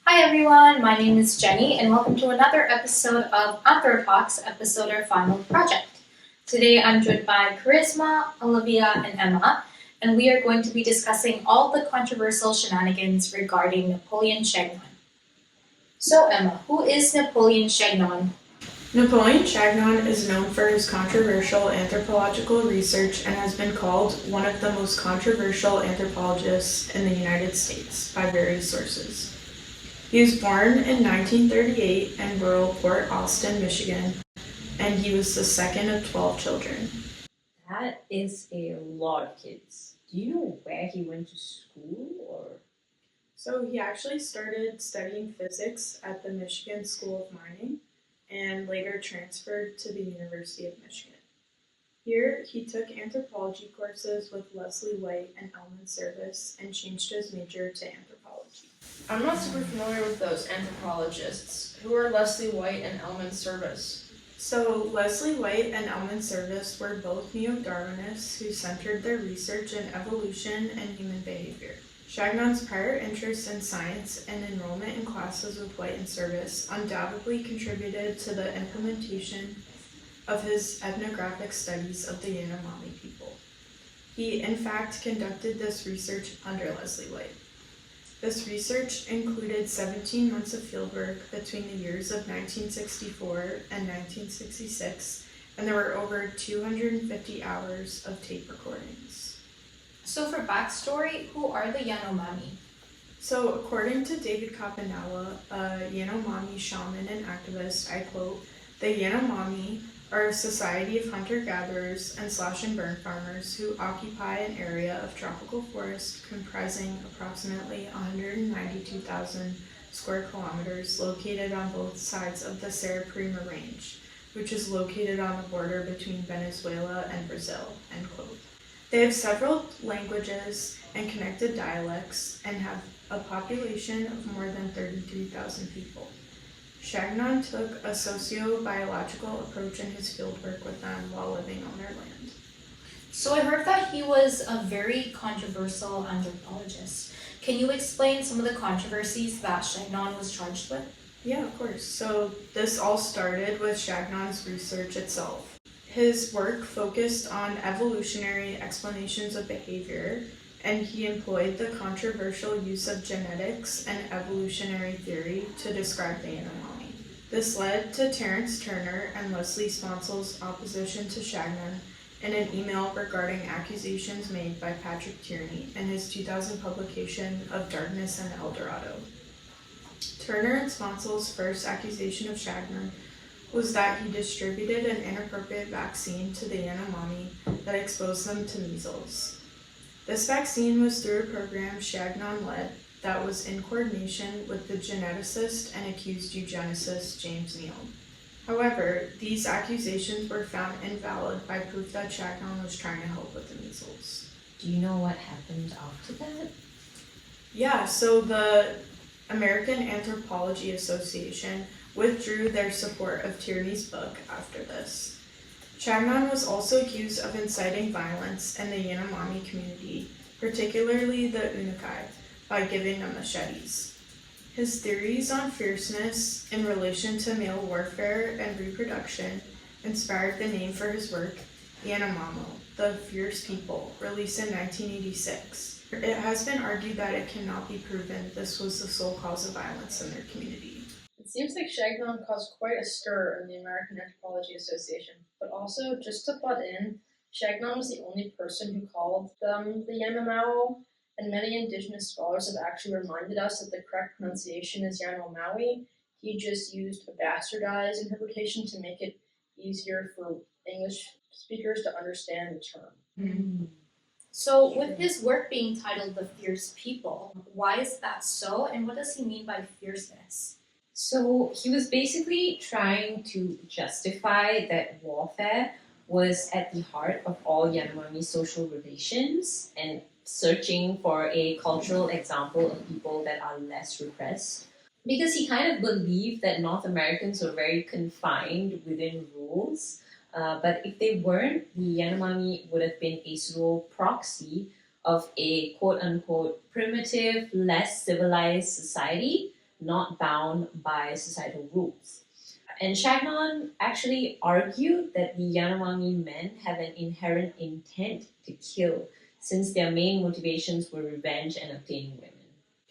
Hi everyone, my name is Jenny and welcome to another episode of Anthrotalks, episode our final project. Today I'm joined by Charisma, Olivia, and Emma, and we are going to be discussing all the controversial shenanigans regarding Napoleon Chagnon. So Emma, who is Napoleon Chagnon? Napoleon Chagnon is known for his controversial anthropological research and has been called one of the most controversial anthropologists in the United States by various sources. He was born in 1938 in rural Port Austin, Michigan, and he was the second of 12 children. That is a lot of kids. Do you know where he went to school or? So he actually started studying physics at the Michigan School of Mining and later transferred to the University of Michigan. Here, he took anthropology courses with Leslie White and Elman Service and changed his major to anthropology. I'm not super familiar with those anthropologists. Who are Leslie White and Elman Service? So, Leslie White and Elman Service were both Neo-Darwinists who centered their research in evolution and human behavior. Chagnon's prior interest in science and enrollment in classes with White and Service undoubtedly contributed to the implementation of his ethnographic studies of the Yanomami people. He, in fact, conducted this research under Leslie White. This research included 17 months of fieldwork between the years of 1964 and 1966, and there were over 250 hours of tape recordings. So for backstory, who are the Yanomami? So according to David Capanella, a Yanomami shaman and activist, I quote, "The Yanomami are a society of hunter-gatherers and slash-and-burn farmers who occupy an area of tropical forest comprising approximately 192,000 square kilometers located on both sides of the Serra Prima Range, which is located on the border between Venezuela and Brazil," end quote. They have several languages and connected dialects and have a population of more than 33,000 people. Chagnon took a sociobiological approach in his fieldwork with them while living on their land. So I heard that he was a very controversial anthropologist. Can you explain some of the controversies that Chagnon was charged with? Yeah, of course. So this all started with Chagnon's research itself. His work focused on evolutionary explanations of behavior, and he employed the controversial use of genetics and evolutionary theory to describe the Yanomami. This led to Terence Turner and Leslie Sponsel's opposition to Chagnon in an email regarding accusations made by Patrick Tierney in his 2000 publication of Darkness and El Dorado. Turner and Sponsel's first accusation of Chagnon was that he distributed an inappropriate vaccine to the Yanomami that exposed them to measles. This vaccine was through a program Chagnon led that was in coordination with the geneticist and accused eugenicist James Neal. However, these accusations were found invalid by proof that Chagnon was trying to help with the measles. Do you know what happened after that? Yeah, so the American Anthropology Association withdrew their support of Tierney's book after this. Chagnon was also accused of inciting violence in the Yanomami community, particularly the Unakai, by giving them machetes. His theories on fierceness in relation to male warfare and reproduction inspired the name for his work, Yanomamo, the Fierce People, released in 1986. It has been argued that it cannot be proven this was the sole cause of violence in their community. It seems like Chagnon caused quite a stir in the American Anthropology Association, but also, just to butt in, Chagnon was the only person who called them the Yanomamo, and many indigenous scholars have actually reminded us that the correct pronunciation is Yanomawi. He just used a bastardized interpretation to make it easier for English speakers to understand the term. Mm-hmm. So with his work being titled The Fierce People, why is that so, and what does he mean by fierceness? So he was basically trying to justify that warfare was at the heart of all Yanomami social relations and searching for a cultural example of people that are less repressed. Because he kind of believed that North Americans were very confined within rules. But if they weren't, the Yanomami would have been a sort of proxy of a quote-unquote primitive, less civilized society not bound by societal rules. And Chagnon actually argued that the Yanomami men have an inherent intent to kill, since their main motivations were revenge and obtaining women.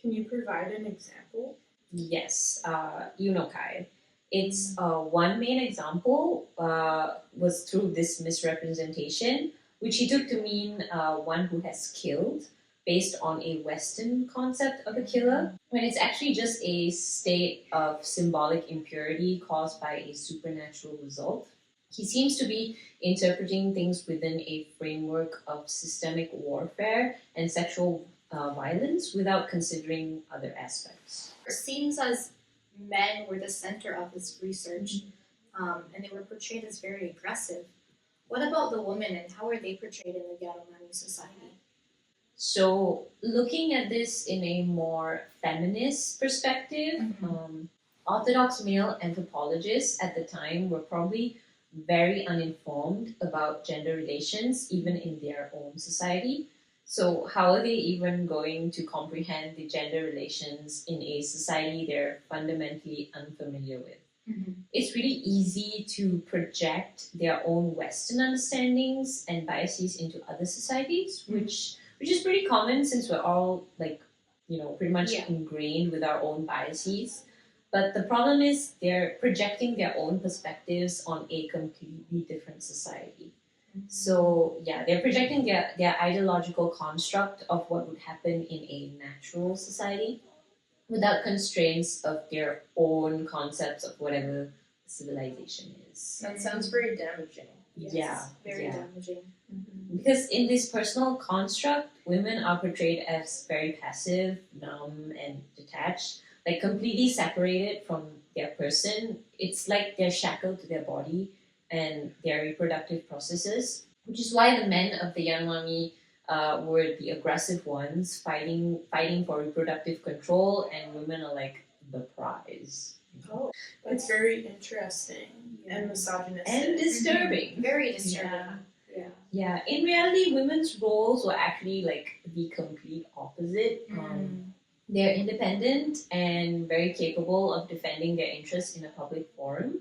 Can you provide an example? Yes, Unokai. Its one main example was through this misrepresentation, which he took to mean one who has killed, based on a Western concept of a killer, when it's actually just a state of symbolic impurity caused by a supernatural result. He seems to be interpreting things within a framework of systemic warfare and sexual violence without considering other aspects. It seems as men were the center of his research, and they were portrayed as very aggressive. What about the women, and how are they portrayed in the Yanomami society? So, looking at this in a more feminist perspective, Orthodox male anthropologists at the time were probably very uninformed about gender relations, even in their own society. So, how are they even going to comprehend the gender relations in a society they're fundamentally unfamiliar with? It's really easy to project their own Western understandings and biases into other societies, which is pretty common since we're all pretty much ingrained with our own biases. But the problem is they're projecting their own perspectives on a completely different society. So they're projecting their ideological construct of what would happen in a natural society without constraints of their own concepts of whatever civilization is. That sounds very damaging. Very damaging. Because in this personal construct, women are portrayed as very passive, numb, and detached, like completely separated from their person. It's like they're shackled to their body and their reproductive processes, which is why the men of the Yanomami were the aggressive ones, fighting for reproductive control, and women are like the prize. Oh, That's very interesting and misogynistic. And disturbing. very disturbing. Yeah, in reality, women's roles were actually like the complete opposite. They're independent and very capable of defending their interests in a public forum.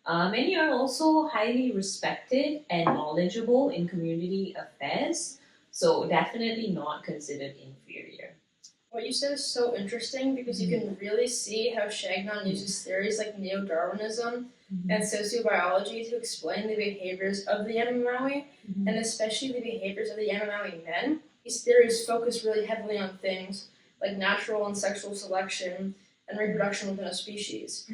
Many are also highly respected and knowledgeable in community affairs, so definitely not considered inferior. What you said is so interesting because you can really see how Chagnon uses theories like Neo-Darwinism and sociobiology to explain the behaviors of the Yanomami, and especially the behaviors of the Yanomami men. These theories focus really heavily on things like natural and sexual selection and reproduction within a species.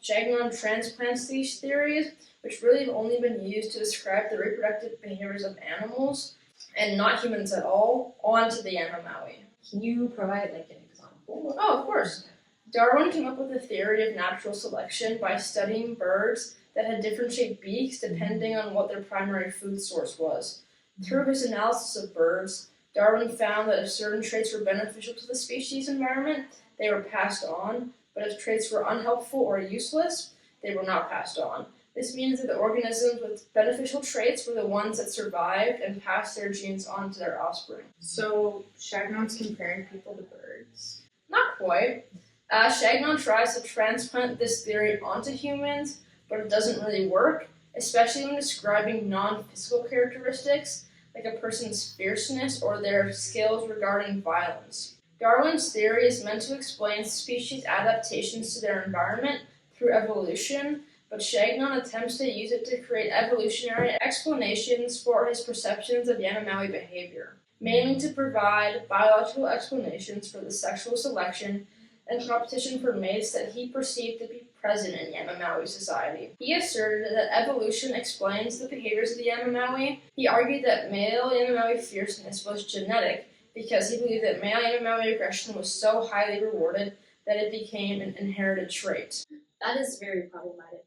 Chagnon transplants these theories, which really have only been used to describe the reproductive behaviors of animals and not humans at all, onto the Yanomami. Can you provide like an example? Oh, of course. Darwin came up with a theory of natural selection by studying birds that had different shaped beaks depending on what their primary food source was. Through his analysis of birds, Darwin found that if certain traits were beneficial to the species environment, they were passed on, but if traits were unhelpful or useless, they were not passed on. This means that the organisms with beneficial traits were the ones that survived and passed their genes on to their offspring. So Chagnon's comparing people to birds. Not quite. Chagnon tries to transplant this theory onto humans, but it doesn't really work, especially when describing non-physical characteristics, like a person's fierceness or their skills regarding violence. Darwin's theory is meant to explain species' adaptations to their environment through evolution, but Chagnon attempts to use it to create evolutionary explanations for his perceptions of Yanomami behavior, mainly to provide biological explanations for the sexual selection and competition for mates that he perceived to be present in Yanomami society. He asserted that evolution explains the behaviors of the Yanomami. He argued that male Yanomami fierceness was genetic because he believed that male Yanomami aggression was so highly rewarded that it became an inherited trait. That is very problematic.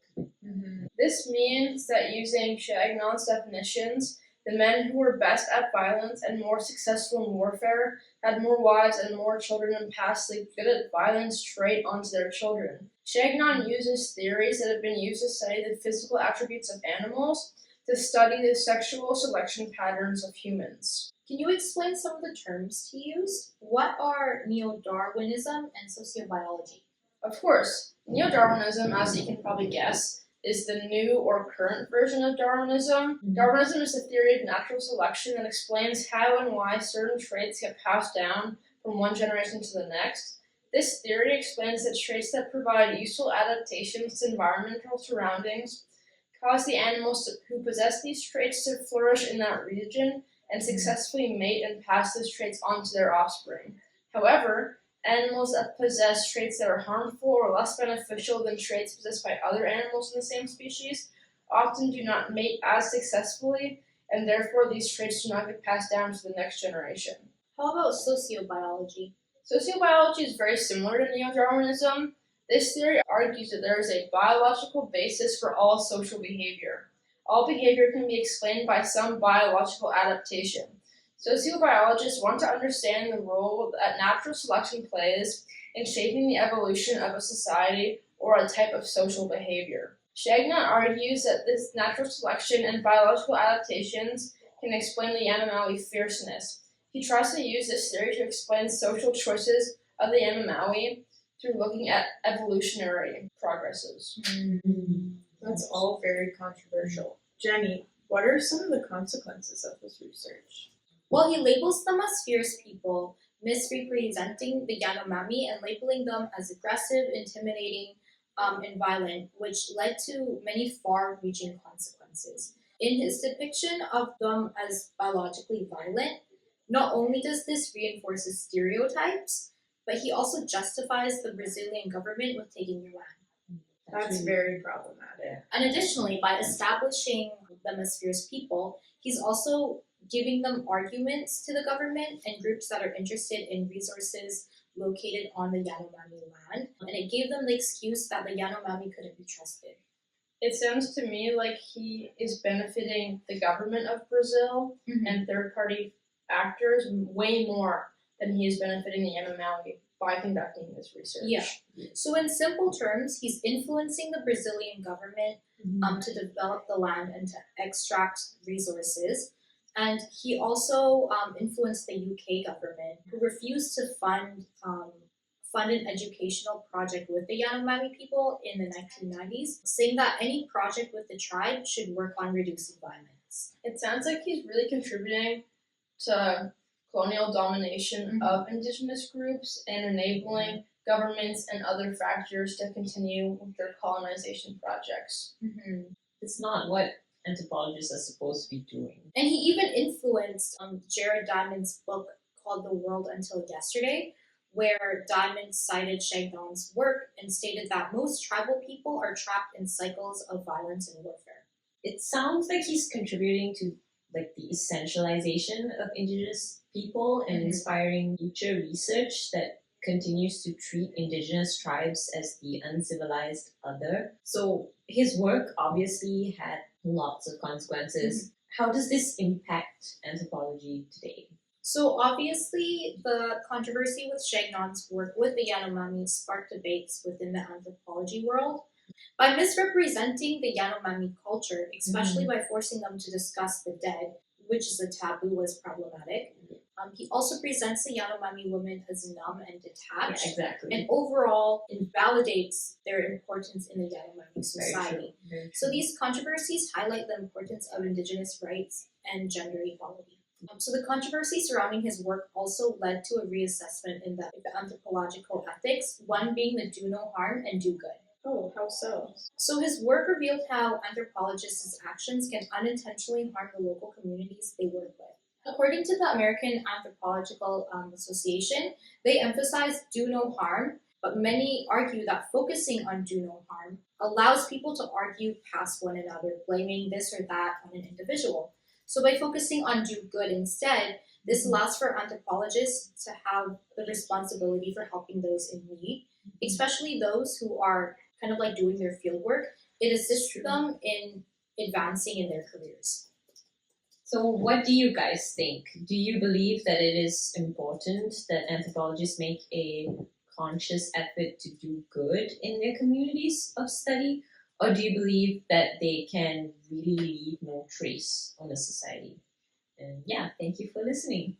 This means that using Chagnon's definitions, the men who were best at violence and more successful in warfare had more wives and more children and passed the good at violence trait onto their children. Chagnon uses theories that have been used to study the physical attributes of animals to study the sexual selection patterns of humans. Can you explain some of the terms he used? What are Neo-Darwinism and sociobiology? Of course, Neo-Darwinism, as you can probably guess, is the new or current version of Darwinism. Darwinism is a theory of natural selection that explains how and why certain traits get passed down from one generation to the next. This theory explains that traits that provide useful adaptations to environmental surroundings cause the animals who possess these traits to flourish in that region and successfully mate and pass those traits on to their offspring. However, animals that possess traits that are harmful or less beneficial than traits possessed by other animals in the same species often do not mate as successfully, and therefore these traits do not get passed down to the next generation. How about sociobiology? Sociobiology is very similar to Neo-Darwinism. This theory argues that there is a biological basis for all social behavior. All behavior can be explained by some biological adaptation. Sociobiologists want to understand the role that natural selection plays in shaping the evolution of a society or a type of social behavior. Chagnon argues that this natural selection and biological adaptations can explain the Yanomami fierceness. He tries to use this theory to explain social choices of the Yanomami through looking at evolutionary progresses. That's all very controversial. Jenny, what are some of the consequences of this research? Well, he labels them as fierce people, misrepresenting the Yanomami and labeling them as aggressive, intimidating, and violent, which led to many far-reaching consequences. In his depiction of them as biologically violent, not only does this reinforce his stereotypes, but he also justifies the Brazilian government with taking their land. That's very problematic. And additionally, by establishing them as fierce people, he's also giving them arguments to the government and groups that are interested in resources located on the Yanomami land. And it gave them the excuse that the Yanomami couldn't be trusted. It sounds to me like he is benefiting the government of Brazil and third-party actors way more than he is benefiting the Yanomami by conducting this research. Yeah. So in simple terms, he's influencing the Brazilian government to develop the land and to extract resources. And he also influenced the UK government, who refused to fund an educational project with the Yanomami people in the 1990s, saying that any project with the tribe should work on reducing violence. It sounds like he's really contributing to colonial domination of indigenous groups and enabling governments and other factors to continue with their colonization projects. It's not what anthropologists are supposed to be doing. And he even influenced Jared Diamond's book called The World Until Yesterday, where Diamond cited Chagnon's work and stated that most tribal people are trapped in cycles of violence and warfare. It sounds like he's contributing to like the essentialization of indigenous people and inspiring future research that continues to treat indigenous tribes as the uncivilized other. So his work obviously had lots of consequences. How does this impact anthropology today? So obviously, the controversy with Chagnon's work with the Yanomami sparked debates within the anthropology world. By misrepresenting the Yanomami culture, especially by forcing them to discuss the dead, which is a taboo, was problematic. He also presents the Yanomami women as numb and detached, and overall invalidates their importance in the Yanomami society. Very true. So these controversies highlight the importance of Indigenous rights and gender equality. So the controversy surrounding his work also led to a reassessment in the anthropological ethics, one being the do no harm and do good. Oh, how so? So his work revealed how anthropologists' actions can unintentionally harm the local communities they work with. According to the American Anthropological Association, they emphasize do no harm, but many argue that focusing on do no harm allows people to argue past one another, blaming this or that on an individual. So by focusing on do good instead, this allows for anthropologists to have the responsibility for helping those in need, especially those who are kind of like doing their field work. It assists them in advancing in their careers. So what do you guys think? Do you believe that it is important that anthropologists make a conscious effort to do good in their communities of study? Or do you believe that they can really leave no trace on the society? And yeah, thank you for listening.